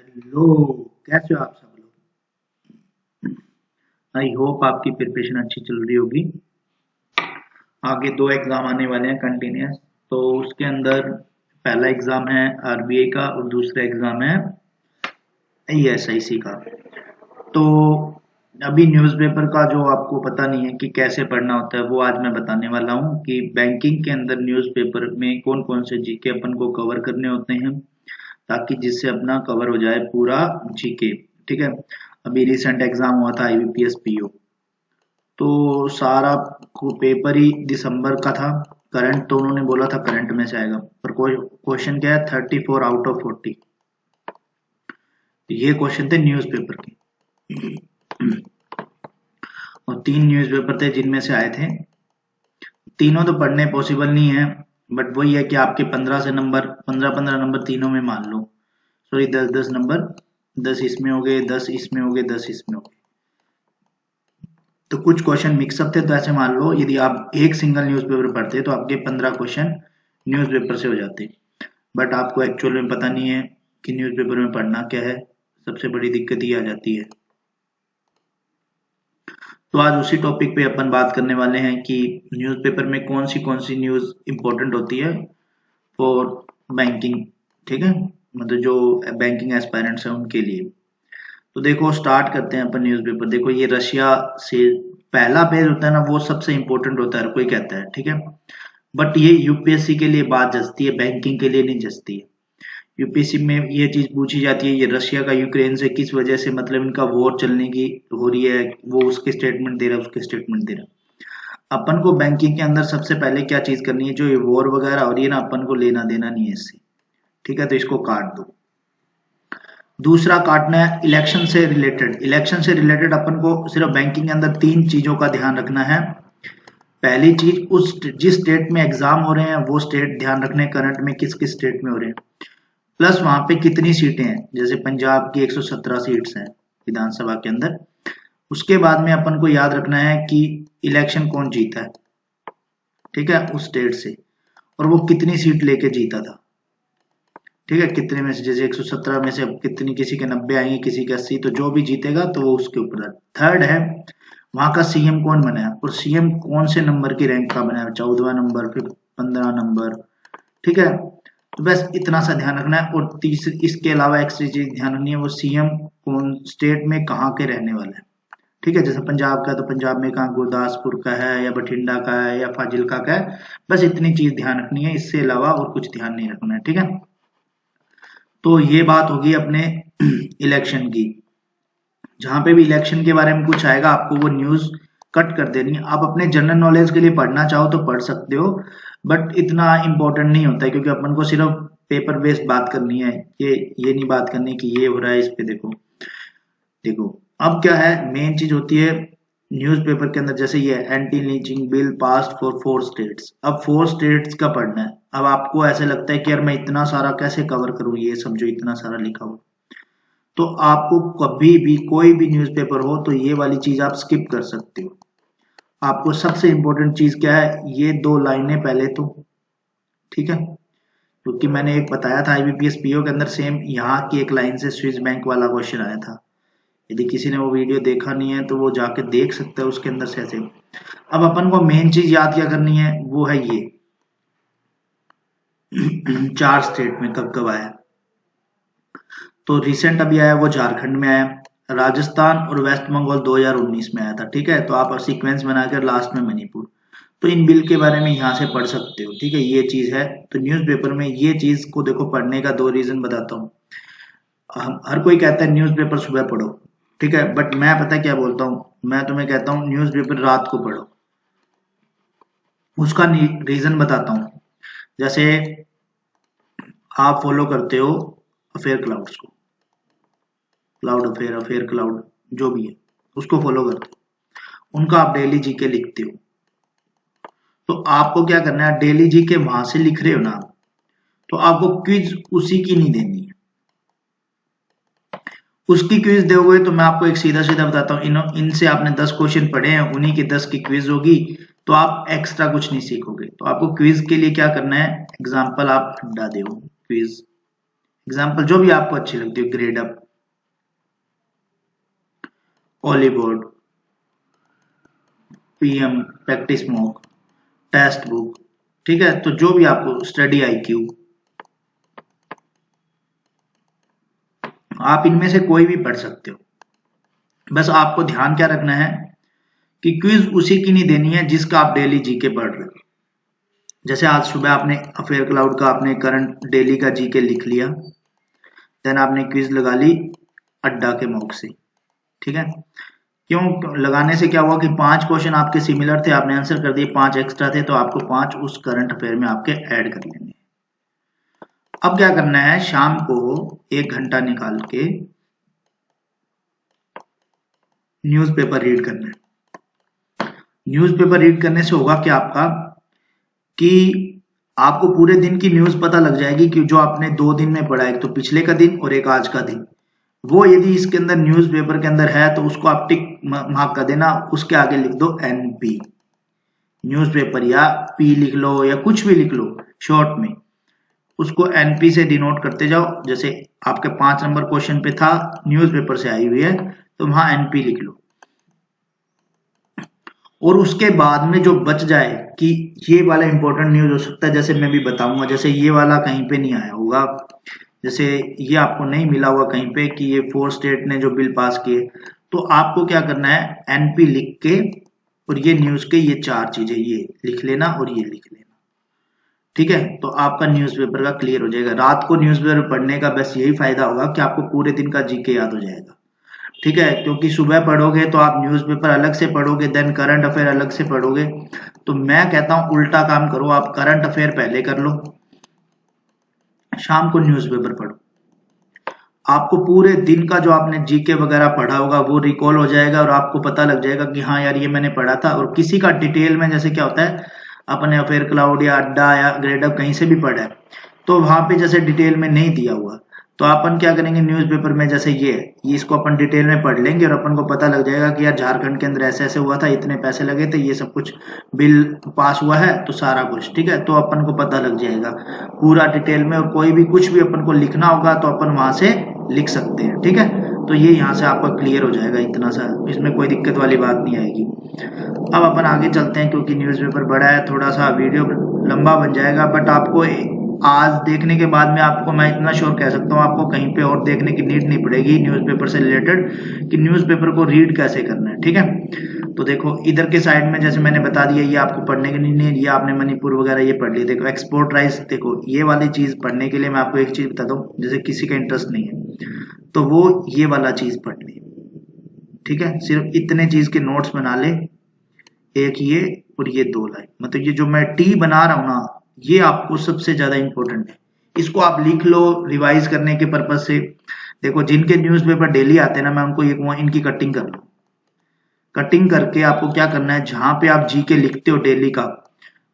Hello, कैसे हो आप सब लोग। आई होप आपकी प्रिपरेशन अच्छी चल रही होगी। आगे दो एग्जाम आने वाले हैं कंटिन्यूस, तो उसके अंदर पहला एग्जाम है आरबीआई का और दूसरा एग्जाम है ईएसआईसी का। तो अभी न्यूज़पेपर का जो आपको पता नहीं है कि कैसे पढ़ना होता है, वो आज मैं बताने वाला हूँ कि बैंकिंग के अंदर न्यूज़पेपर में कौन कौन से जीके अपन को कवर करने होते हैं, ताकि जिससे अपना कवर हो जाए पूरा जीके। ठीक है। अभी रिसेंट एग्जाम हुआ था आईबीपीएस पीओ, तो सारा पेपर ही दिसंबर का था। करंट तो उन्होंने बोला था करंट में से आएगा, पर क्वेश्चन क्या है, 34 आउट ऑफ 40। ये क्वेश्चन थे न्यूज़पेपर के। और तीन न्यूज़पेपर थे जिनमें से आए थे। तीनों तो पढ़ने पॉसिबल नहीं है, बट वही है कि आपके 15 15 नंबर तीनों में मान लो। सॉरी, 10 10 नंबर, 10 इसमें हो गए, 10 इसमें हो गए, 10 इसमें हो गए। तो कुछ क्वेश्चन मिक्सअप थे, तो ऐसे मान लो यदि आप एक सिंगल न्यूज़पेपर पढ़ते तो आपके 15 क्वेश्चन न्यूज़पेपर से हो जाते। बट आपको एक्चुअल में पता नहीं है कि न्यूज़पेपर में पढ़ना क्या है। सबसे बड़ी दिक्कत ये आ जाती है। तो आज उसी टॉपिक पे अपन बात करने वाले हैं कि न्यूज़पेपर में कौन सी न्यूज़ इंपॉर्टेंट होती है फॉर बैंकिंग। ठीक है, मतलब जो बैंकिंग एस्पायरेंट्स हैं उनके लिए। तो देखो, स्टार्ट करते हैं अपन न्यूज़पेपर। देखो, ये रशिया से पहला पेज होता है ना, वो सबसे इंपॉर्टेंट होता है, हर कोई कहता है। ठीक है, बट ये यूपीएससी के लिए बात जचती है, बैंकिंग के लिए नहीं जचती है। यूपीएससी में ये चीज पूछी जाती है, ये रशिया का यूक्रेन से किस वजह से, मतलब इनका वॉर चलने की हो रही है, वो उसके स्टेटमेंट दे रहा है, उसके स्टेटमेंट दे रहा है। अपन को बैंकिंग के अंदर सबसे पहले क्या चीज करनी है, जो ये वॉर वगैरह हो रही है ना, अपन को लेना देना नहीं है इससे। ठीक है, तो इसको काट दो। दूसरा काटना है इलेक्शन से रिलेटेड। इलेक्शन से रिलेटेड अपन को सिर्फ बैंकिंग के अंदर तीन चीजों का ध्यान रखना है। पहली चीज, उस जिस स्टेट में एग्जाम हो रहे हैं वो स्टेट ध्यान रखने, करंट में किस किस स्टेट में हो रहे हैं, प्लस वहां पे कितनी सीटें हैं। जैसे पंजाब की 117 सीट्स हैं विधानसभा के अंदर। उसके बाद में अपन को याद रखना है कि इलेक्शन कौन जीता है, ठीक है, उस स्टेट से, और वो कितनी सीट लेके जीता था। ठीक है, कितने में से, जैसे 117 में से अब कितनी, किसी के 90 आएंगे, किसी के 80, तो जो भी जीतेगा तो वो उसके ऊपर है। थर्ड है, वहां का सीएम कौन बना है, और सीएम कौन से नंबर की रैंक का बना है, 14वां नंबर, फिर 15 नंबर। ठीक है, तो बस इतना सा ध्यान रखना है। और तीसरी, इसके अलावा एक्स्ट्रा चीज ध्यान रखनी है, वो सीएम कौन स्टेट में कहाँ के रहने वाले हैं। ठीक है, जैसे पंजाब का, तो पंजाब में कहाँ, गुरदासपुर का है या बठिंडा का है या फाजिल्का का है। बस इतनी चीज ध्यान रखनी है, इससे अलावा और कुछ ध्यान नहीं रखना है। ठीक है, तो ये बात होगी अपने इलेक्शन की। जहां पे भी इलेक्शन के बारे में कुछ आएगा, आपको वो न्यूज कट कर देनी है। आप अपने जनरल नॉलेज के लिए पढ़ना चाहो तो पढ़ सकते हो, बट इतना इंपॉर्टेंट नहीं होता है, क्योंकि अपन को सिर्फ पेपर बेस्ड बात करनी है। ये नहीं बात करनी कि ये हो रहा है इस पे। देखो देखो, अब क्या है, मेन चीज होती है न्यूज़पेपर के अंदर, जैसे ये anti leaching bill passed for 4 states. अब 4 स्टेट्स का पढ़ना है। अब आपको ऐसे लगता है कि यार मैं इतना सारा कैसे कवर करूं, ये समझो इतना सारा लिखा हुआ। तो आपको कभी भी कोई भी न्यूज़पेपर हो तो ये वाली चीज आप स्किप कर सकते हो। आपको सबसे इंपॉर्टेंट चीज क्या है, ये 2 लाइनें पहले तो। ठीक है, क्योंकि मैंने एक बताया था आईबीपीएस पीओ के अंदर सेम यहाँ की एक लाइन से स्विस बैंक वाला क्वेश्चन आया था। यदि किसी ने वो वीडियो देखा नहीं है तो वो जाके देख सकता है, उसके अंदर से ऐसे। अब अपन को मेन चीज याद क्या करनी है, वो है ये 4 स्टेट में कब कब आया। तो रिसेंट अभी आया वो झारखंड में आया, राजस्थान और वेस्ट बंगाल 2019 में आया था। ठीक है, तो आप सीक्वेंस बनाकर लास्ट में मणिपुर। तो इन बिल के बारे में यहाँ से पढ़ सकते हो। ठीक है, ये चीज है। तो न्यूज़पेपर में ये चीज को देखो, पढ़ने का 2 रीजन बताता हूँ। हर कोई कहता है न्यूज़पेपर सुबह पढ़ो, ठीक है, बट मैं पता क्या बोलता हूँ, मैं तुम्हें कहता हूँ न्यूज़पेपर रात को पढ़ो। उसका रीजन बताता हूँ। जैसे आप फॉलो करते हो अफेयर क्लाउड्स को, क्लाउड अफेयर, अफेयर क्लाउड, जो भी है उसको फॉलो करते हो, उनका आप डेली जीके लिखते हो। तो आपको क्या करना है, डेली जीके वहां से लिख रहे हो ना, तो आपको क्विज उसी की नहीं देनी है। उसकी क्विज दोगे तो मैं आपको एक सीधा सीधा बताता हूँ, इनसे आपने 10 क्वेश्चन पढ़े हैं, उन्हीं की 10 की क्विज होगी, तो आप एक्स्ट्रा कुछ नहीं सीखोगे। तो आपको क्विज के लिए क्या करना है, एग्जाम्पल आप हटा दो, क्विज एग्जाम्पल जो भी आपको अच्छी लगती हो, grade up, Oliveboard, PM, practice mock, test book, ठीक है। तो जो भी आपको, स्टडी आईक्यू, आप इनमें से कोई भी पढ़ सकते हो। बस आपको ध्यान क्या रखना है कि क्विज उसी की नहीं देनी है जिसका आप डेली जीके पढ़ रहे हो। जैसे आज सुबह आपने अफेयर क्लाउड का आपने करंट डेली का जीके लिख लिया, देन आपने क्विज लगा ली अड्डा के मॉक से, ठीक है। क्यों लगाने से क्या हुआ कि 5 क्वेश्चन आपके सिमिलर थे, आपने आंसर कर दिए, 5 एक्स्ट्रा थे, तो आपको 5 उस करंट अफेयर में आपके ऐड कर लेंगे। अब क्या करना है, शाम को 1 घंटा निकाल के न्यूज़पेपर रीड करना है। न्यूज़पेपर रीड करने से होगा क्या आपका कि आपको पूरे दिन की न्यूज़ पता लग जाएगी कि जो आपने 2 दिन में पढ़ा, एक तो पिछले का दिन और एक आज का दिन, वो यदि इसके अंदर न्यूज़पेपर के अंदर है तो उसको आप टिक मार्क कर देना, उसके आगे लिख दो एनपी, न्यूज़पेपर, या पी लिख लो या कुछ भी लिख लो शॉर्ट में, उसको एनपी से डिनोट करते जाओ। जैसे आपके 5 नंबर क्वेश्चन पे था न्यूज़पेपर से आई हुई है, तो वहां एनपी लिख लो। और उसके बाद में जो बच जाए कि ये वाला इंपॉर्टेंट न्यूज हो सकता है, जैसे मैं भी बताऊंगा, जैसे ये वाला कहीं पे नहीं आया होगा, जैसे ये आपको नहीं मिला हुआ कहीं पे कि ये 4 स्टेट ने जो बिल पास किए, तो आपको क्या करना है, एनपी लिख के और ये न्यूज के ये 4 चीजें ये लिख लेना और ये लिख लेना, ठीक है। तो आपका न्यूज़पेपर का क्लियर हो जाएगा। रात को न्यूज़पेपर पढ़ने का बस यही फायदा होगा कि आपको पूरे दिन का जीके याद हो जाएगा, ठीक है। क्योंकि सुबह पढ़ोगे तो आप न्यूज़पेपर अलग से पढ़ोगे, देन करंट अफेयर अलग से पढ़ोगे। तो मैं कहता हूं उल्टा काम करो, आप करंट अफेयर पहले कर लो, शाम को न्यूज़पेपर पढ़ो। आपको पूरे दिन का जो आपने जीके वगैरह पढ़ा होगा वो रिकॉल हो जाएगा और आपको पता लग जाएगा कि हाँ यार ये मैंने पढ़ा था। और किसी का डिटेल में, जैसे क्या होता है, अपने अफेयर क्लाउड या अड्डा या ग्रेडअप कहीं से भी पढ़ा है, तो वहां पे जैसे डिटेल में नहीं दिया हुआ, तो अपन क्या करेंगे, न्यूज़पेपर में जैसे ये है, ये इसको अपन डिटेल में पढ़ लेंगे और अपन को पता लग जाएगा कि यार झारखंड के अंदर ऐसे ऐसे हुआ था, इतने पैसे लगे थे, ये सब कुछ बिल पास हुआ है, तो सारा कुछ, ठीक है। तो अपन को पता लग जाएगा पूरा डिटेल में, और कोई भी कुछ भी अपन को लिखना होगा तो अपन वहां से लिख सकते हैं, ठीक है। तो ये यहाँ से आपका क्लियर हो जाएगा इतना सा, इसमें कोई दिक्कत वाली बात नहीं आएगी। अब अपन आगे चलते हैं, क्योंकि न्यूज़पेपर बड़ा है, थोड़ा सा वीडियो लंबा बन जाएगा, बट आपको आज देखने के बाद में आपको मैं इतना श्योर कह सकता हूँ, आपको कहीं पे और देखने की नीड नहीं पड़ेगी न्यूज़पेपर से रिलेटेड कि न्यूज़पेपर को रीड कैसे करना है, ठीक है। तो देखो इधर के साइड में जैसे मैंने बता दिया, ये आपको पढ़ने की नीड नहीं, ये आपने मणिपुर वगैरह ये पढ़ लिया। देखो एक्सपोर्ट राइस, देखो ये वाली चीज पढ़ने के लिए मैं आपको एक चीज बता दूं, जैसे किसी का इंटरेस्ट नहीं है तो वो ये वाला चीज पढ़ ले, ठीक है। सिर्फ इतने चीज के नोट्स बना ले, एक ये और ये 2 लाइन, मतलब ये जो मैं टी बना रहा हूं ना, ये आपको सबसे ज्यादा इंपॉर्टेंट है। इसको आप लिख लो रिवाइज करने के पर्पज से। देखो जिनके न्यूज़पेपर डेली आते हैं ना, मैं उनको एक इनकी कटिंग कर लूँ, कटिंग करके आपको क्या करना है, जहां पे आप जीके लिखते हो डेली का,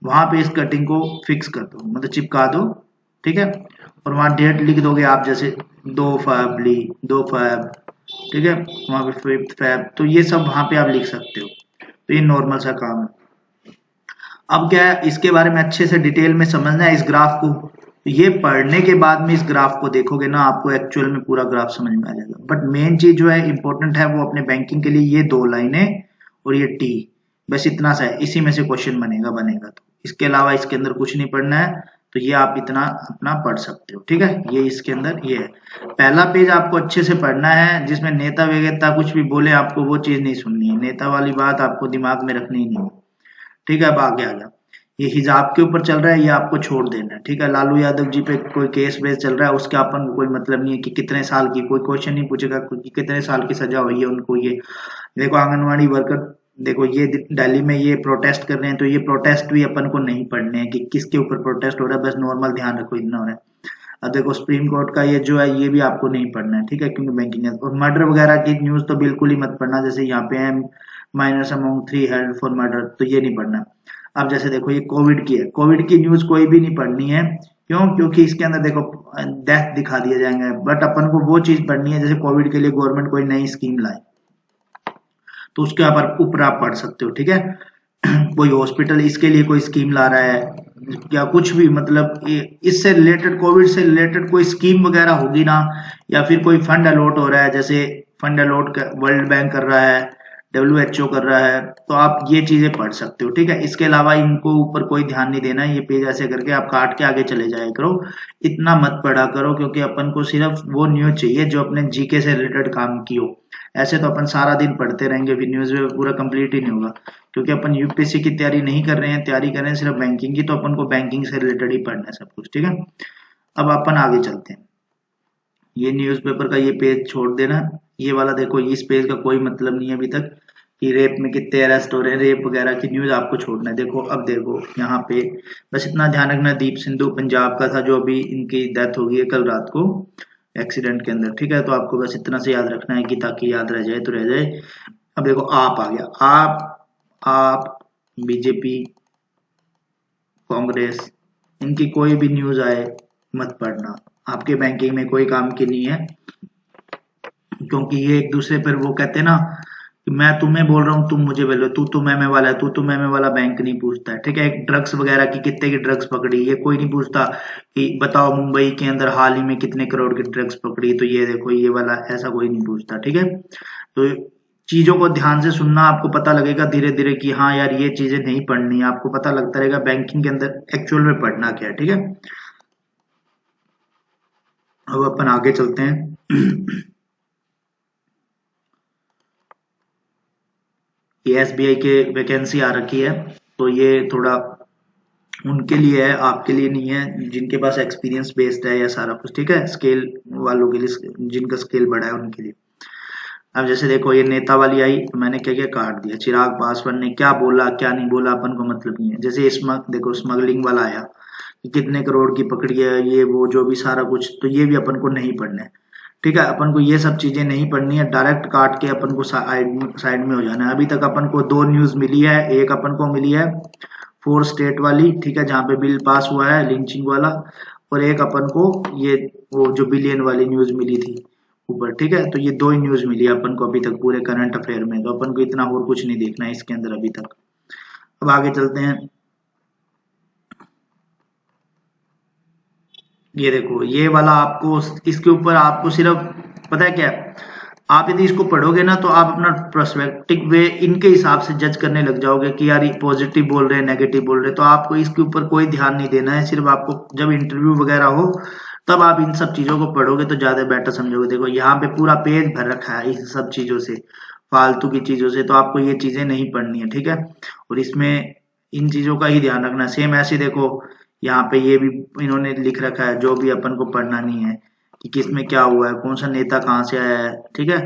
वहां पे इस कटिंग को फिक्स कर दो, मतलब चिपका दो, ठीक है। और वहां डेट लिख दोगे आप, जैसे 2 फरवरी, 2 फरवरी, ठीक है, वहां पे 5 फरवरी, तो ये सब वहां पे आप लिख सकते हो। तो ये नॉर्मल सा काम है। अब क्या है, इसके बारे में अच्छे से डिटेल में समझना है इस ग्राफ को, तो ये पढ़ने के बाद में इस ग्राफ को देखोगे ना, आपको एक्चुअल में पूरा ग्राफ समझ में आ जाएगा। बट मेन चीज जो है इंपॉर्टेंट है वो अपने बैंकिंग के लिए ये 2 लाइनें और ये टी, बस इतना सा है, इसी में से क्वेश्चन बनेगा। तो इसके अलावा इसके अंदर कुछ नहीं पढ़ना है, तो ये आप इतना अपना पढ़ सकते हो, ठीक है। ये इसके अंदर ये है, पहला पेज आपको अच्छे से पढ़ना है, जिसमें नेता वेता कुछ भी बोले आपको वो चीज नहीं सुननी है, नेता वाली बात आपको दिमाग में रखनी ही नहीं, ठीक है। अब आगे आ गया, ये हिजाब के ऊपर चल रहा है, ये आपको छोड़ देना है, ठीक है। लालू यादव जी पे कोई केस वेस चल रहा है, उसके अपन को कोई मतलब नहीं है कि कितने साल की, कोई क्वेश्चन नहीं पूछेगा कि कितने साल की सजा हुई है उनको। ये देखो आंगनवाड़ी वर्कर, देखो ये दिल्ली में ये प्रोटेस्ट कर रहे हैं, तो ये प्रोटेस्ट भी अपन को नहीं पढ़ने हैं कि किसके ऊपर प्रोटेस्ट हो रहा है, बस नॉर्मल ध्यान रखो इतना हो रहा है। अब देखो सुप्रीम कोर्ट का ये जो है, ये भी आपको नहीं पढ़ना है, ठीक है, क्योंकि बैंकिंग है। और मर्डर वगैरह की न्यूज तो बिल्कुल ही मत पढ़ना, जैसे यहाँ पे है minus amount 3 held for murder, तो ये नहीं पढ़ना। अब जैसे देखो ये कोविड की है, कोविड की न्यूज कोई भी नहीं पढ़नी है, क्यों, क्योंकि इसके अंदर देखो डेथ दिखा दिए जाएंगे, बट अपन को वो चीज पढ़नी है, जैसे कोविड के लिए गवर्नमेंट कोई नई स्कीम लाए, तो उसके ऊपर आप पढ़ सकते हो, ठीक है। कोई हॉस्पिटल इसके लिए कोई स्कीम ला रहा है या कुछ भी, मतलब इससे रिलेटेड, कोविड से रिलेटेड कोई स्कीम वगैरह होगी ना, या फिर कोई फंड अलॉट हो रहा है, जैसे फंड अलॉट वर्ल्ड बैंक कर रहा है, WHO कर रहा है, तो आप ये चीजें पढ़ सकते हो। ठीक है, इसके अलावा इनको ऊपर कोई ध्यान नहीं देना है, ये पेज ऐसे करके आप काट के आगे चले जाया करो, इतना मत पढ़ा करो, क्योंकि अपन को सिर्फ वो न्यूज चाहिए जो अपने जीके से रिलेटेड काम की हो। ऐसे तो अपन सारा दिन पढ़ते रहेंगे, फिर न्यूज पेपर पूरा कंप्लीट ही नहीं होगा, क्योंकि अपन यूपीएससी की तैयारी नहीं कर रहे हैं, तैयारी कर रहे हैं सिर्फ बैंकिंग की, तो अपन को बैंकिंग से रिलेटेड ही पढ़ना है सब कुछ। ठीक है, अब अपन आगे चलते हैं। ये न्यूज़पेपर का ये पेज छोड़ देना, ये वाला देखो, इस पेज का कोई मतलब नहीं है अभी तक कि रेप में कितने अरेस्ट हो रहे हैं, रेप वगैरह की न्यूज आपको छोड़ना है। देखो, अब देखो यहाँ पे बस इतना ध्यान रखना, दीप सिंधु पंजाब का था जो अभी इनकी डेथ हो गई है कल रात को एक्सीडेंट के अंदर। ठीक है, तो आपको बस इतना से याद रखना है कि ताकि याद रह जाए तो रह जाए। अब देखो, आप आ गया, आप बीजेपी, कांग्रेस, इनकी कोई भी न्यूज आए मत पढ़ना, आपके बैंकिंग में कोई काम की नहीं है, क्योंकि ये एक दूसरे पर वो कहते हैं ना कि मैं तुम्हें बोल रहा हूँ तुम मुझे बोल रहे हो, तू तो मैं वाला है, तू तो मैं वाला बैंक नहीं पूछता है। ठीक है, एक ड्रग्स वगैरह की कितने की ड्रग्स पकड़ी, ये कोई नहीं पूछता कि बताओ मुंबई के अंदर हाल ही में कितने करोड़ की ड्रग्स पकड़ी, तो ये देखो ये वाला, ऐसा कोई नहीं पूछता। ठीक है, तो चीजों को ध्यान से सुनना, आपको पता लगेगा धीरे धीरे कि हाँ यार ये चीजें नहीं पढ़नी, आपको पता लगता रहेगा बैंकिंग के अंदर एक्चुअल में पढ़ना क्या है। ठीक है, अब अपन आगे चलते हैं। ये एसबीआई के वैकेंसी आ रखी है, तो ये थोड़ा उनके लिए है, आपके लिए नहीं है, जिनके पास एक्सपीरियंस बेस्ड है या सारा कुछ। ठीक है, स्केल वालों के लिए, जिनका स्केल बड़ा है उनके लिए। अब जैसे देखो, ये नेता वाली आई तो मैंने क्या क्या काट दिया, चिराग पासवान ने क्या बोला क्या नहीं बोला अपन को मतलब नहीं है। जैसे देखो स्मगलिंग वाला आया कि कितने करोड़ की पकड़ी है, ये वो जो भी सारा कुछ, तो ये भी अपन को नहीं पढ़ना है। ठीक है, अपन को ये सब चीजें नहीं पढ़नी है, डायरेक्ट काट के अपन को साइड में हो जाना है। अभी तक अपन को दो न्यूज मिली है, एक अपन को मिली है 4 स्टेट वाली, ठीक है, जहाँ पे बिल पास हुआ है लिंचिंग वाला, और एक अपन को ये वो जो बिलियन वाली न्यूज मिली थी ऊपर। ठीक है, तो ये दो ही न्यूज मिली है अपन को अभी तक पूरे करंट अफेयर में, तो अपन को इतना और कुछ नहीं देखना है इसके अंदर अभी तक। अब आगे चलते हैं। ये देखो, ये वाला आपको, इसके ऊपर आपको सिर्फ पता है क्या, आप यदि इसको पढ़ोगे ना तो आप अपना पर्सपेक्टिव वे इनके हिसाब से जज करने लग जाओगे कि यार ये पॉजिटिव बोल रहे हैं नेगेटिव बोल रहे हैं, तो आपको इसके ऊपर कोई ध्यान नहीं देना है। सिर्फ आपको जब इंटरव्यू वगैरह हो तब आप इन सब चीजों को पढ़ोगे तो ज्यादा बेटर समझोगे। देखो यहाँ पे पूरा पेज भर रखा है इन सब चीजों से, फालतू की चीजों से, तो आपको ये चीजें नहीं पढ़नी है। ठीक है, और इसमें इन चीजों का ही ध्यान रखना। सेम ऐसे देखो, यहाँ पे ये भी इन्होंने लिख रखा है जो भी अपन को पढ़ना नहीं है, कि किसमें क्या हुआ है, कौन सा नेता कहाँ से आया है। ठीक है,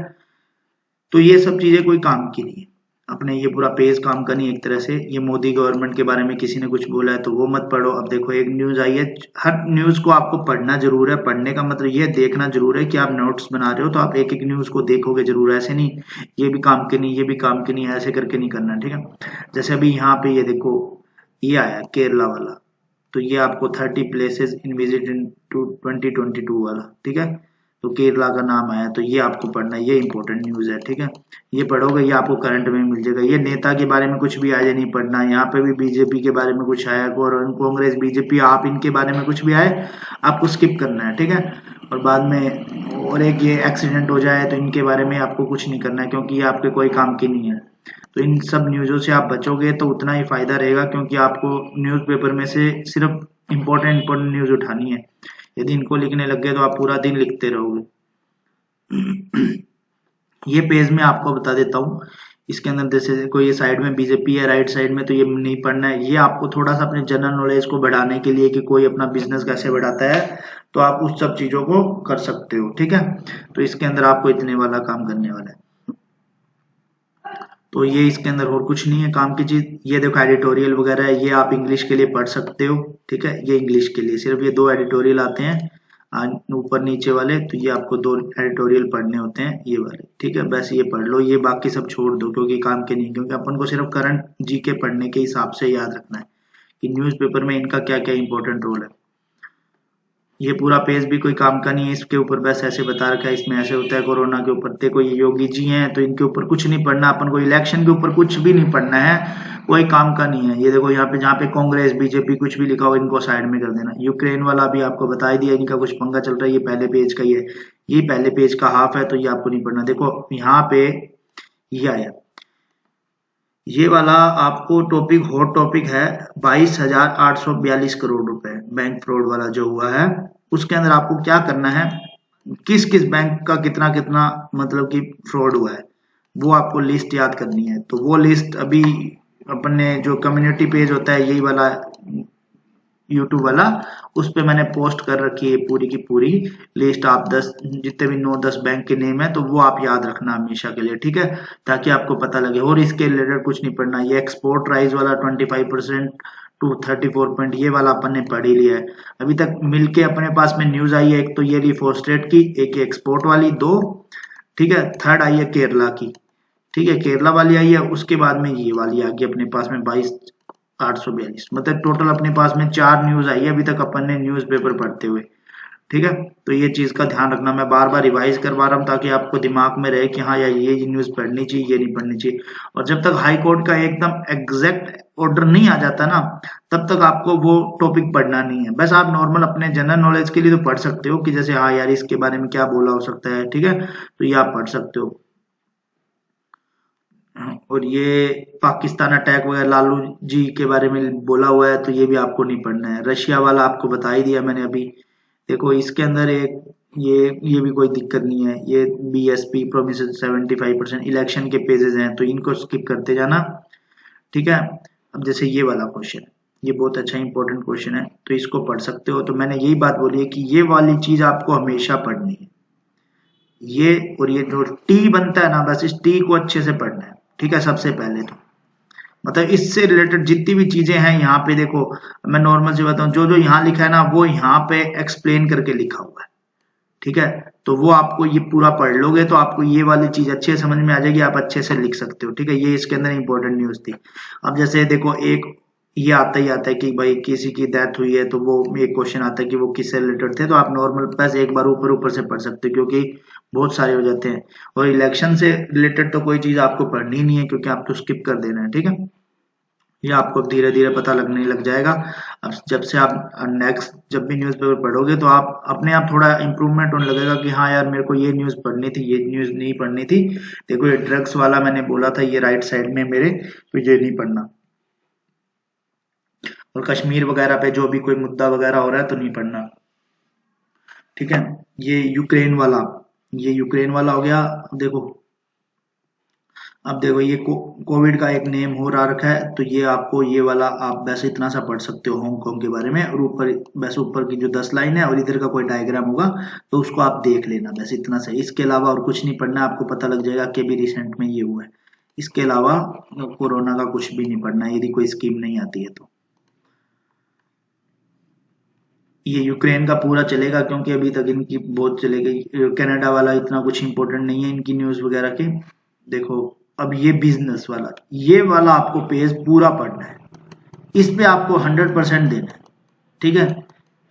तो ये सब चीजें कोई काम की नहीं है, अपने ये पूरा पेज काम का नहीं है एक तरह से। ये मोदी गवर्नमेंट के बारे में किसी ने कुछ बोला है तो वो मत पढ़ो। अब देखो, एक न्यूज आई है, हर न्यूज को आपको पढ़ना जरूर है, पढ़ने का मतलब ये देखना जरूर है कि आप नोट्स बना रहे हो तो आप एक एक न्यूज को देखोगे जरूर, ऐसे नहीं ये भी काम के नहीं ये भी काम के नहीं, ऐसे करके नहीं करना। ठीक है, जैसे अभी यहाँ पे ये देखो, ये आया केरला वाला, तो ये आपको 30 प्लेसेस इन विजिट इन 2022 वाला। ठीक है, तो केरला का नाम आया, तो ये आपको पढ़ना है, ये इंपॉर्टेंट न्यूज है। ठीक है, ये पढ़ोगे, ये आपको करंट में मिल जाएगा। ये नेता के बारे में कुछ भी आए नहीं पढ़ना, यहाँ पे भी बीजेपी के बारे में कुछ आया, और कांग्रेस बीजेपी आप इनके बारे में कुछ भी आए आपको स्किप करना है। ठीक है, और बाद में और एक ये एक्सीडेंट हो जाए तो इनके बारे में आपको कुछ नहीं करना है, क्योंकि ये आपके कोई काम की नहीं है। तो इन सब न्यूज़ों से आप बचोगे तो उतना ही फायदा रहेगा, क्योंकि आपको न्यूज़पेपर में से सिर्फ इम्पोर्टेंट न्यूज़ उठानी है। यदि इनको लिखने लग गए तो आप पूरा दिन लिखते रहोगे। ये पेज में आपको बता देता हूँ, इसके अंदर जैसे कोई ये साइड में बीजेपी है, राइट साइड में, तो ये नहीं पढ़ना है। ये आपको थोड़ा सा अपने जनरल नॉलेज को बढ़ाने के लिए कि कोई अपना बिजनेस कैसे बढ़ाता है, तो आप उस सब चीजों को कर सकते हो। ठीक है, तो इसके अंदर आपको इतने वाला काम करने वाला है, तो ये इसके अंदर और कुछ नहीं है काम की चीज। ये देखो एडिटोरियल वगैरह है, ये आप इंग्लिश के लिए पढ़ सकते हो। ठीक है, ये इंग्लिश के लिए सिर्फ ये दो एडिटोरियल आते हैं ऊपर नीचे वाले, तो ये आपको दो एडिटोरियल पढ़ने होते हैं ये वाले। ठीक है, बस ये पढ़ लो, ये बाकी सब छोड़ दो क्योंकि काम के नहीं, क्योंकि अपन को सिर्फ करंट जीके पढ़ने के हिसाब से याद रखना है कि न्यूज़पेपर में इनका क्या क्या इंपॉर्टेंट रोल है। ये पूरा पेज भी कोई काम का नहीं है, इसके ऊपर बस ऐसे बता रखा है, इसमें ऐसे होता है कोरोना के ऊपर। देखो ये योगी जी हैं तो इनके ऊपर कुछ नहीं पढ़ना अपन को, इलेक्शन के ऊपर कुछ भी नहीं पढ़ना है, कोई काम का नहीं है। ये देखो यहाँ पे जहाँ पे कांग्रेस बीजेपी कुछ भी लिखा हो इनको साइड में कर देना। यूक्रेन वाला भी आपको बता ही दिया, इनका कुछ पंगा चल रहा है, ये पहले पेज का ही है, ये पहले पेज का हाफ है, तो ये आपको नहीं पढ़ना। देखो यहाँ पे ये आया, ये वाला आपको टॉपिक हॉट टॉपिक है, 22,842 करोड़ रुपए बैंक फ्रॉड वाला जो हुआ है। उसके अंदर आपको क्या करना है, किस किस बैंक का कितना कितना मतलब कि फ्रॉड हुआ है, वो आपको लिस्ट याद करनी है। तो वो लिस्ट अभी अपन ने जो कम्युनिटी पेज होता है यही वाला यूट्यूब वाला, उस पे मैंने पोस्ट कर रखी है पूरी की पूरी लिस्ट। आप 10 जितने भी 9-10 बैंक के नेम है तो वो आप याद रखना हमेशा के लिए, ठीक है, ताकि आपको पता लगे। और इसके रिलेटेड कुछ नहीं पढ़ना। ये एक्सपोर्ट राइज वाला 25% टू 34 पॉइंट, ये वाला अपन ने पढ़ ही लिया है। अभी तक मिलके अपने पास में न्यूज आई है, एक तो ये ली फोस्टेट की, एक एक्सपोर्ट वाली, दो, ठीक है, थर्ड आई है केरला की, ठीक है, केरला वाली आई है, उसके बाद में ये वाली आ गई अपने पास में 22,842। मतलब टोटल अपने पास में 4 न्यूज आई है अभी तक अपन ने न्यूज पेपर पढ़ते हुए, ठीक है। तो ये चीज का ध्यान रखना, मैं बार बार रिवाइज करवा रहा हूँ ताकि आपको दिमाग में रहे कि हाँ यार ये न्यूज पढ़नी चाहिए, ये नहीं पढ़नी चाहिए। और जब तक हाई कोर्ट का एकदम एग्जैक्ट ऑर्डर नहीं आ जाता ना, तब तक आपको वो टॉपिक पढ़ना नहीं है। बस आप नॉर्मल अपने जनरल नॉलेज के लिए तो पढ़ सकते हो कि जैसे हाँ यार इसके बारे में क्या बोला हो सकता है, ठीक है, तो ये आप पढ़ सकते हो। और ये पाकिस्तान अटैक वगैरह लालू जी के बारे में बोला हुआ है, तो ये भी आपको नहीं पढ़ना है। रशिया वाला आपको बता ही दिया मैंने अभी। देखो इसके अंदर एक ये भी कोई दिक्कत नहीं है। ये बीएसपी प्रोमिस 75% इलेक्शन के पेजेस हैं, तो इनको स्किप करते जाना, ठीक है। अब जैसे ये वाला क्वेश्चन, ये बहुत अच्छा इंपॉर्टेंट क्वेश्चन है, तो इसको पढ़ सकते हो। तो मैंने यही बात बोली है कि ये वाली चीज आपको हमेशा पढ़नी है, ये। और ये जो टी बनता है ना, बस इस टी को अच्छे से पढ़ना है, ठीक है। सबसे पहले तो मतलब इससे रिलेटेड जितनी भी चीजें हैं यहाँ पे देखो, मैं नॉर्मल से बताऊं, जो जो यहाँ लिखा है ना वो यहाँ पे एक्सप्लेन करके लिखा हुआ है, ठीक है। तो वो आपको ये पूरा पढ़ लोगे तो आपको ये वाली चीज अच्छे समझ में आ जाएगी, आप अच्छे से लिख सकते हो, ठीक है। ये इसके अंदर इंपॉर्टेंट न्यूज थी। अब जैसे देखो एक ये आता ही आता है कि भाई किसी की डेथ हुई है, तो वो एक क्वेश्चन आता है कि वो किससे रिलेटेड थे, तो आप नॉर्मल बस एक बार ऊपर ऊपर से पढ़ सकते हो क्योंकि बहुत सारे हो जाते हैं। और इलेक्शन से रिलेटेड तो कोई चीज आपको पढ़नी ही नहीं है क्योंकि आपको स्किप कर देना है, ठीक है। ये आपको धीरे धीरे पता लगने लग जाएगा। अब जब से आप नेक्स्ट जब भी न्यूज़पेपर पढ़ोगे तो आप अपने आप थोड़ा इम्प्रूवमेंट होने लगेगा कि हाँ यार मेरे को ये न्यूज़ पढ़नी थी, ये न्यूज़ नहीं पढ़नी थी। देखो ये ड्रग्स वाला मैंने बोला था, ये राइट साइड में मेरे, तो ये नहीं पढ़ना। और कश्मीर वगैरह पे जो भी कोई मुद्दा वगैरह हो रहा है तो नहीं पढ़ना, ठीक है। ये यूक्रेन वाला, ये यूक्रेन वाला हो गया। देखो अब देखो ये कोविड का एक नेम हो रहा रखा है, तो ये आपको ये वाला आप वैसे इतना सा पढ़ सकते हो हांगकांग के बारे में। और ऊपर वैसे ऊपर की जो 10 लाइन है और इधर का कोई डायग्राम होगा तो उसको आप देख लेना, बस इतना सा। इसके अलावा और कुछ नहीं पढ़ना, आपको पता लग जाएगा कि अभी रिसेंट में ये हुआ है। इसके अलावा कोरोना का कुछ भी नहीं पढ़ना यदि कोई स्कीम नहीं आती है तो। ये यूक्रेन का पूरा चलेगा क्योंकि अभी तक इनकी बहुत चलेगी। कनाडा वाला इतना कुछ इंपॉर्टेंट नहीं है इनकी न्यूज वगैरह के। देखो अब ये बिजनेस वाला, ये वाला आपको पेज पूरा पढ़ना है, इस पे आपको 100% देना है, ठीक है।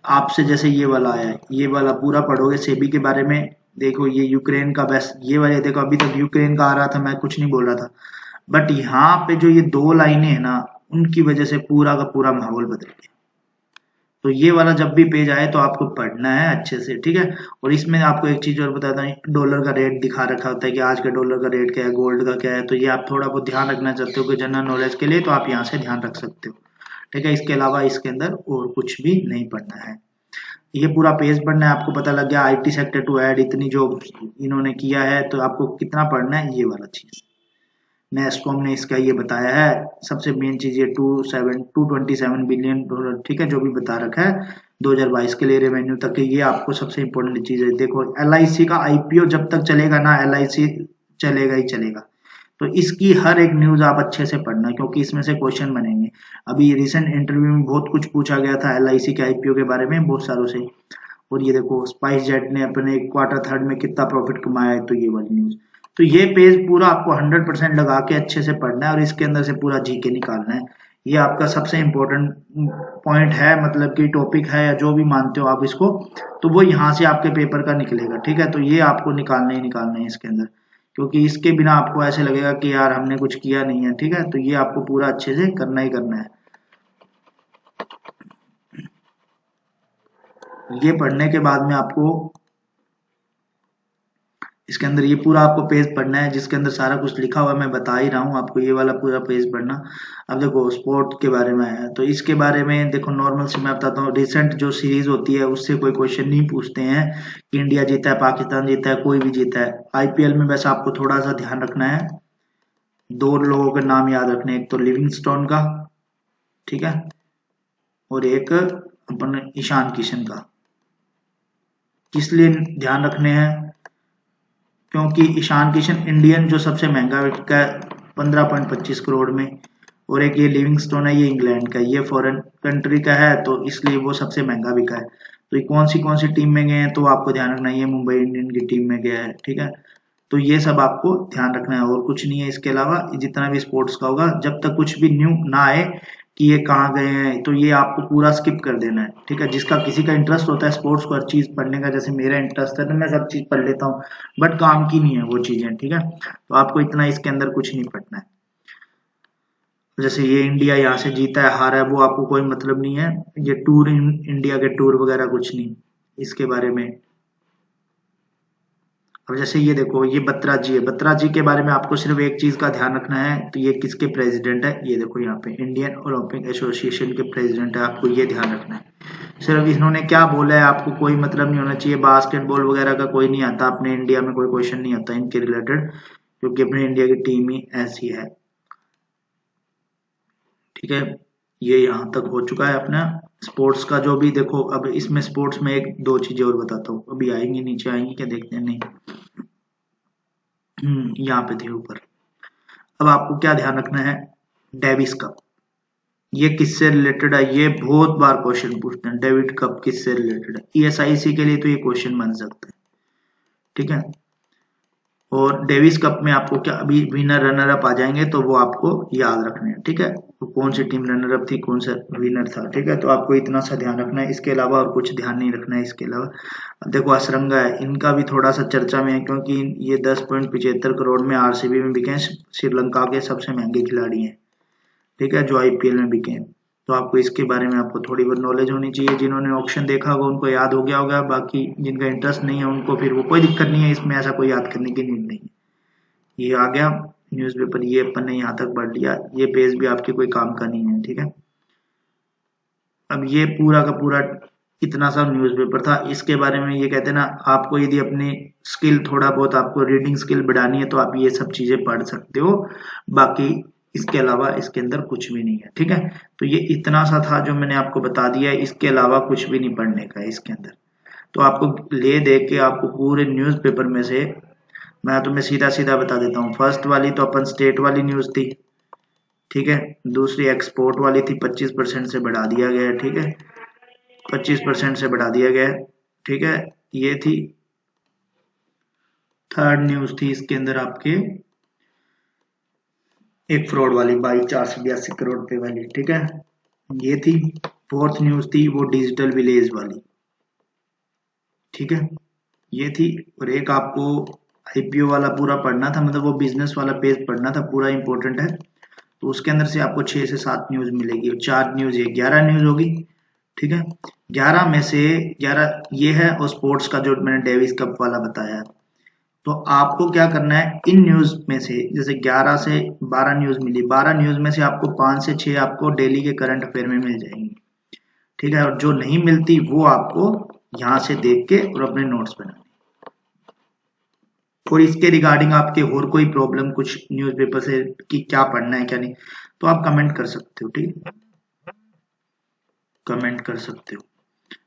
आपसे जैसे ये वाला आया है, ये वाला पूरा पढ़ोगे सेबी के बारे में। देखो ये यूक्रेन का बेस्ट, ये वाले देखो अभी तक यूक्रेन का आ रहा था, मैं कुछ नहीं बोल रहा था, बट यहाँ पे जो ये 2 लाइनें हैं ना, उनकी वजह से पूरा का पूरा माहौल बदल गया। तो ये वाला जब भी पेज आए तो आपको पढ़ना है अच्छे से, ठीक है। और इसमें आपको एक चीज और बताता हूँ, डॉलर का रेट दिखा रखा होता है कि आज का डॉलर का रेट क्या है, गोल्ड का क्या है। तो ये आप थोड़ा बहुत ध्यान रखना चाहते हो कि जनरल नॉलेज के लिए, तो आप यहाँ से ध्यान रख सकते हो, ठीक है। इसके अलावा इसके अंदर और कुछ भी नहीं पढ़ना है। ये पूरा पेज पढ़ना है, आपको पता लग गया आईटी सेक्टर टू ऐड इतनी जो इन्होंने किया है, तो आपको कितना पढ़ना है ये वाला चीज। नेस्कॉम ने इसका ये बताया है, सबसे मेन चीज ये 227 बिलियन डॉलर, ठीक है, जो भी बता रखा है 2022 के लिए रेवेन्यू तक के, ये आपको सबसे इंपॉर्टेंट चीज है। देखो एलआईसी का आईपीओ जब तक चलेगा ना, एलआईसी चलेगा ही चलेगा। तो इसकी हर एक न्यूज आप अच्छे से पढ़ना क्योंकि इसमें से क्वेश्चन बनेंगे। अभी रिसेंट इंटरव्यू में बहुत कुछ पूछा गया था एलआईसी के आईपीओ के बारे में बहुत सालों से। और ये देखो स्पाइस जेट ने अपने क्वार्टर थर्ड में कितना प्रॉफिट कमाया है, तो ये वाली न्यूज। तो ये पेज पूरा आपको 100% लगा के अच्छे से पढ़ना है और इसके अंदर से पूरा जीके निकालना है। ये आपका सबसे इम्पोर्टेंट पॉइंट है, मतलब कि टॉपिक है या जो भी मानते हो आप इसको, तो वो यहाँ से आपके पेपर का निकलेगा। ठीक है, तो ये आपको निकालना ही निकालना है इसके अंदर, क्योंकि इसके बिना आपको ऐसे लगेगा कि यार हमने कुछ किया नहीं है। ठीक है, तो ये आपको पूरा अच्छे से करना ही करना है। ये पढ़ने के बाद में आपको इसके अंदर ये पूरा आपको पेज पढ़ना है, जिसके अंदर सारा कुछ लिखा हुआ है। मैं बता ही रहा हूँ आपको, ये वाला पूरा पेज पढ़ना। अब देखो स्पोर्ट के बारे में है, तो इसके बारे में देखो नॉर्मल से मैं बताता हूँ। रिसेंट जो सीरीज होती है उससे कोई क्वेश्चन नहीं पूछते हैं कि इंडिया जीता है, पाकिस्तान जीता है, कोई भी जीता है। आईपीएल में बस आपको थोड़ा सा ध्यान रखना है, दो लोगों के नाम याद रखने हैं, एक तो लिविंगस्टोन का, ठीक है, और एक अपन ईशान किशन का। किस लिए ध्यान रखने हैं? क्योंकि ईशान किशन इंडियन जो सबसे महंगा बिका है 15.25 करोड़ में, और एक ये लिविंगस्टोन है, ये इंग्लैंड का, ये फॉरेन कंट्री का है, तो इसलिए वो सबसे महंगा बिका है। तो ये कौन सी टीम में गए हैं, तो आपको ध्यान रखना है ये मुंबई इंडियन की टीम में गया है। ठीक है, तो ये सब आपको ध्यान रखना है, और कुछ नहीं है इसके अलावा। जितना भी स्पोर्ट्स का होगा, जब तक कुछ भी न्यू ना आए कि ये कहाँ गए हैं, तो ये आपको पूरा स्किप कर देना है। ठीक है, जिसका किसी का इंटरेस्ट होता है स्पोर्ट्स को, हर चीज पढ़ने का, जैसे मेरा इंटरेस्ट है तो मैं सब चीज पढ़ लेता हूँ, बट काम की नहीं है वो चीजें। ठीक है, तो आपको इतना इसके अंदर कुछ नहीं पढ़ना है। जैसे ये इंडिया यहाँ से जीता है हारा है, वो आपको कोई मतलब नहीं है। ये टूर इंडिया के टूर वगैरह कुछ नहीं इसके बारे में। अब जैसे ये देखो, ये बत्रा जी है, बत्रा जी के बारे में आपको सिर्फ एक चीज का ध्यान रखना है, तो ये किसके प्रेसिडेंट है, ये देखो यहाँ पे इंडियन ओलंपिक एसोसिएशन के प्रेसिडेंट है, आपको ये ध्यान रखना है। सिर्फ इन्होंने क्या बोला है आपको कोई मतलब नहीं होना चाहिए। बास्केटबॉल वगैरह का कोई नहीं आता, अपने इंडिया में कोई क्वेश्चन नहीं आता इनके रिलेटेड, क्योंकि अपने इंडिया की टीम ही ऐसी है। ठीक है, ये यहाँ तक हो चुका है अपना स्पोर्ट्स का जो भी। देखो अब इसमें स्पोर्ट्स में एक दो चीजें और बताता हूँ, अभी आएंगी नीचे आएंगी क्या, देखते हैं, नहीं यहाँ पे थे ऊपर। अब आपको क्या ध्यान रखना है, डेविस कप, ये किससे रिलेटेड है, ये बहुत बार क्वेश्चन पूछते हैं, डेविड कप किससे रिलेटेड है। ईएसआईसी के लिए तो ये क्वेश्चन बन सकता है। ठीक है, और डेविस कप में आपको क्या, अभी विनर रनर अप आ जाएंगे तो वो आपको याद रखने हैं। ठीक है, तो कौन सी टीम रनर अप थी, कौन सा विनर था। ठीक है, तो आपको इतना सा ध्यान रखना है, इसके अलावा और कुछ ध्यान नहीं रखना है इसके अलावा। अब देखो असरंगा है, इनका भी थोड़ा सा चर्चा में है, क्योंकि ये 10.75 करोड़ में आरसीबी में बिके, श्रीलंका के सबसे महंगे खिलाड़ी हैं। ठीक है, जो आईपीएल में बिके हैं। तो आपको इसके बारे में आपको थोड़ी बहुत नॉलेज होनी चाहिए। जिन्होंने ऑप्शन देखा होगा उनको याद हो गया होगा, बाकी जिनका इंटरेस्ट नहीं है उनको फिर वो कोई दिक्कत नहीं है, इसमें ऐसा कोई याद करने की नीड नहीं है। ये आ गया न्यूज़पेपर, ये अपन ने यहाँ तक पढ़ लिया, ये पेज भी आपके कोई काम का नहीं है। ठीक है, अब ये पूरा का पूरा इतना सा न्यूज़पेपर था। इसके बारे में ये कहते हैं ना, आपको यदि अपनी स्किल थोड़ा बहुत आपको रीडिंग स्किल बढ़ानी है तो आप ये सब चीजें पढ़ सकते हो, बाकी इसके अलावा इसके अंदर कुछ भी नहीं है। ठीक है, तो ये इतना सा था जो मैंने आपको बता दिया है, इसके अलावा कुछ भी नहीं पढ़ने का है इसके अंदर। तो आपको ले दे के आपको पूरे न्यूज़पेपर में से मैं तुम्हें सीधा सीधा बता देता हूँ। फर्स्ट वाली तो अपन स्टेट वाली न्यूज थी, ठीक है। दूसरी एक्सपोर्ट वाली थी, 25% से बढ़ा दिया गया है, ठीक है, 25% से बढ़ा दिया गया है, ठीक है। ये थी थर्ड न्यूज, थी इसके अंदर आपके एक फ्रॉड वाली 22,482 करोड़ रुपए वाली, ठीक है, ये थी। फोर्थ न्यूज थी वो डिजिटल विलेज वाली, ठीक है, ये थी। और एक आपको आईपीओ वाला पूरा पढ़ना था, मतलब वो बिजनेस वाला पेज पढ़ना था, पूरा इंपॉर्टेंट है। तो उसके अंदर से आपको 6 से 7 न्यूज मिलेगी, और 4 न्यूज, ये 11 न्यूज होगी, ठीक है। 11 में से 11 ये है, और स्पोर्ट्स का जो मैंने डेविस कप वाला बताया है। तो आपको क्या करना है, इन न्यूज में से जैसे 11 से 12 न्यूज मिली, 12 न्यूज में से आपको 5 से 6 आपको डेली के करंट अफेयर में मिल जाएंगी, ठीक है। और जो नहीं मिलती वो आपको यहाँ से देख के और अपने नोट्स बनाने। और इसके रिगार्डिंग आपके और कोई प्रॉब्लम कुछ न्यूज़पेपर से कि क्या पढ़ना है क्या नहीं, तो आप कमेंट कर सकते हो, ठीक है, कमेंट कर सकते हो,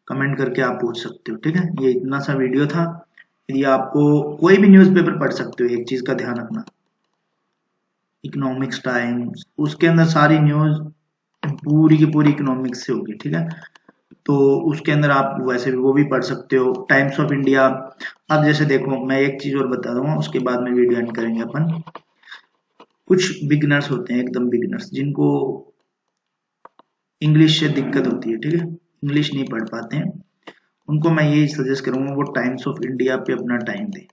कमेंट करके आप पूछ सकते हो, ठीक है। ये इतना सा वीडियो था। यदि आपको कोई भी न्यूज़पेपर पढ़ सकते हो, एक चीज का ध्यान रखना, इकोनॉमिक्स टाइम्स, उसके अंदर सारी न्यूज पूरी की पूरी इकोनॉमिक्स से होगी, ठीक है। तो उसके अंदर आप वैसे भी वो भी पढ़ सकते हो, टाइम्स ऑफ इंडिया। अब जैसे देखो, मैं एक चीज और बता दूंगा, उसके बाद में वीडियो एंड करेंगे अपन। कुछ बिगनर्स होते हैं, एकदम बिगनर्स, जिनको इंग्लिश से दिक्कत होती है, ठीक है, इंग्लिश नहीं पढ़ पाते हैं, उनको मैं यही सजेस्ट करूंगा वो टाइम्स ऑफ इंडिया पे अपना टाइम दें।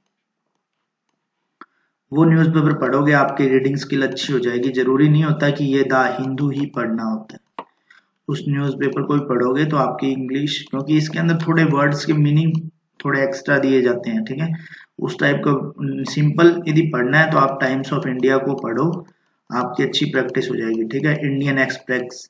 वो न्यूज़पेपर पढ़ोगे आपकी रीडिंग स्किल अच्छी हो जाएगी। जरूरी नहीं होता कि ये द हिंदू ही पढ़ना होता है, उस न्यूज़पेपर को भी पढ़ोगे तो आपकी इंग्लिश, क्योंकि इसके अंदर थोड़े वर्ड्स के मीनिंग थोड़े एक्स्ट्रा दिए जाते हैं, ठीक है, उस टाइप का सिंपल यदि पढ़ना है तो आप टाइम्स ऑफ इंडिया को पढ़ो, आपकी अच्छी प्रैक्टिस हो जाएगी, ठीक है। इंडियन एक्सप्रेस,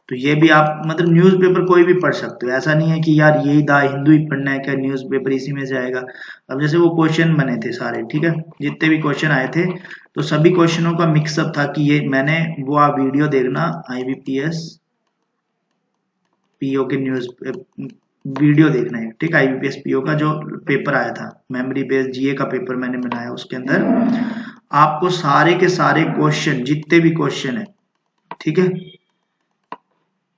तो ये भी आप मतलब न्यूज़पेपर कोई भी पढ़ सकते हो, ऐसा नहीं है कि यार यही द हिंदू ही पढ़ना है, क्या न्यूज़पेपर इसी में से आएगा। अब जैसे वो क्वेश्चन बने थे सारे, ठीक है, जितने भी क्वेश्चन आए थे तो सभी क्वेश्चनों का मिक्सअप था कि ये मैंने वो आप वीडियो देखना IBPS पीओ के न्यूज वीडियो देखना है, ठीक है, IBPS पीओ का जो पेपर आया था मेमोरी बेस्ड जीए का पेपर मैंने बनाया, उसके अंदर आपको सारे के सारे क्वेश्चन जितने भी क्वेश्चन है, ठीक है,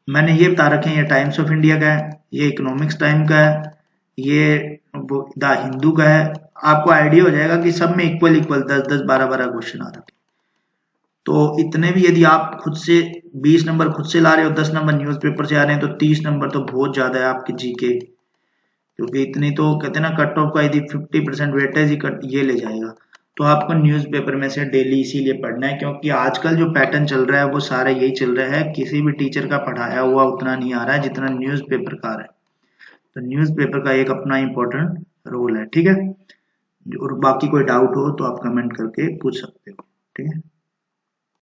मैंने ये बता रखे हैं, ये टाइम्स ऑफ इंडिया का है, ये इकोनॉमिक्स टाइम का है, ये द हिंदू का है। आपको आइडिया हो जाएगा कि सब में इक्वल इक्वल 10-10 12-12 क्वेश्चन आ रखे। तो इतने भी यदि आप खुद से 20 नंबर खुद से ला रहे हो, 10 नंबर न्यूज़पेपर से आ रहे हैं, तो 30 नंबर तो बहुत ज्यादा है आपके जीके, क्योंकि इतनी तो कहते हैं ना कट ऑफ का यदि 50% वेटेज ही कट ये ले जाएगा। तो आपको न्यूज़पेपर में से डेली इसीलिए पढ़ना है, क्योंकि आजकल जो पैटर्न चल रहा है वो सारा यही चल रहा है, किसी भी टीचर का पढ़ाया हुआ उतना नहीं आ रहा है जितना न्यूज़पेपर का आ रहा है। तो न्यूज़पेपर का एक अपना इम्पोर्टेंट रोल है, ठीक है। और बाकी कोई डाउट हो तो आप कमेंट करके पूछ सकते हो, ठीक है।